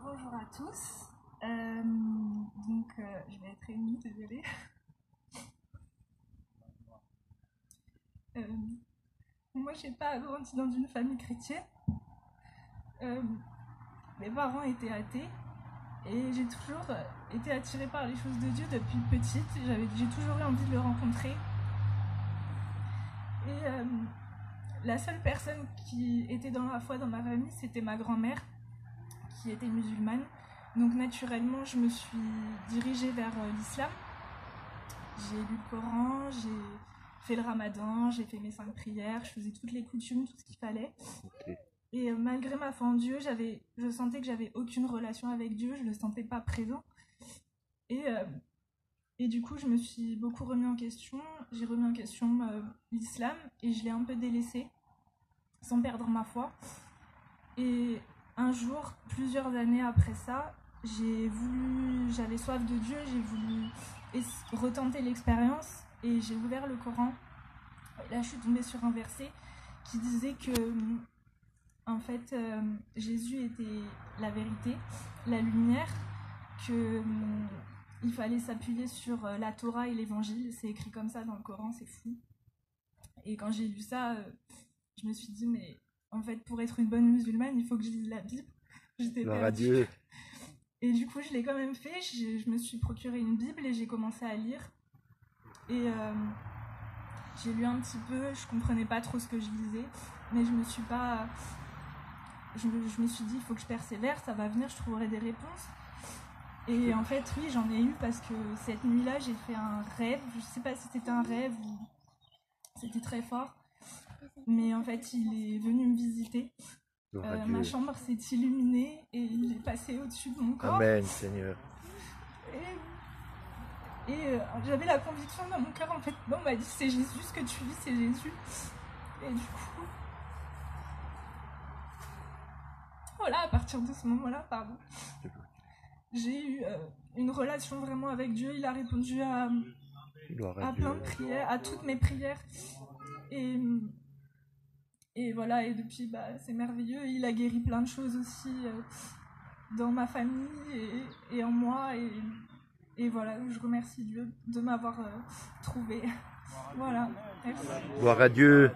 Bonjour à tous. Je vais être émue, désolée. Moi, j'ai pas grandi dans une famille chrétienne. Mes parents étaient athées et j'ai toujours été attirée par les choses de Dieu depuis petite. J'ai toujours eu envie de le rencontrer. Et la seule personne qui était dans la foi dans ma famille, c'était ma grand-mère, qui était musulmane. Donc naturellement, je me suis dirigée vers l'islam. J'ai lu le Coran, j'ai fait le ramadan, j'ai fait mes 5 prières, je faisais toutes les coutumes, tout ce qu'il fallait. Okay. Et malgré ma foi en Dieu, je sentais que j'avais aucune relation avec Dieu, je le sentais pas présent. Et du coup, je me suis beaucoup remis en question. J'ai remis en question l'islam et je l'ai un peu délaissé sans perdre ma foi. Et un jour, plusieurs années après ça, j'avais soif de Dieu, j'ai voulu retenter l'expérience et j'ai ouvert le Coran. Et là, je suis tombée sur un verset qui disait que, en fait, Jésus était la vérité, la lumière, qu'il fallait s'appuyer sur la Torah et l'Évangile. C'est écrit comme ça dans le Coran, c'est fou. Et quand j'ai lu ça, je me suis dit, mais en fait, pour être une bonne musulmane, il faut que je lise la Bible. J'étais Gloire à Dieu. Et du coup, je l'ai quand même fait. Je me suis procuré une Bible et j'ai commencé à lire. Et j'ai lu un petit peu. Je comprenais pas trop ce que je lisais, mais je me suis dit, il faut que je persévère. Ça va venir, je trouverai des réponses. Et en fait, oui, j'en ai eu parce que cette nuit-là, j'ai fait un rêve. Je sais pas si c'était un rêve ou c'était très fort. Mais en fait, il est venu me visiter. Ma chambre s'est illuminée et il est passé au-dessus de mon corps. Amen, Seigneur. Et j'avais la conviction dans mon cœur, en fait, on m'a dit c'est Jésus, ce que tu vis, c'est Jésus. Et du coup, voilà, à partir de ce moment-là, j'ai eu une relation vraiment avec Dieu. Il a répondu à plein de prières, à toutes mes prières. Et voilà, et depuis, c'est merveilleux. Il a guéri plein de choses aussi dans ma famille et en moi. Et voilà, je remercie Dieu de m'avoir trouvé. Voilà, merci. Gloire à Dieu.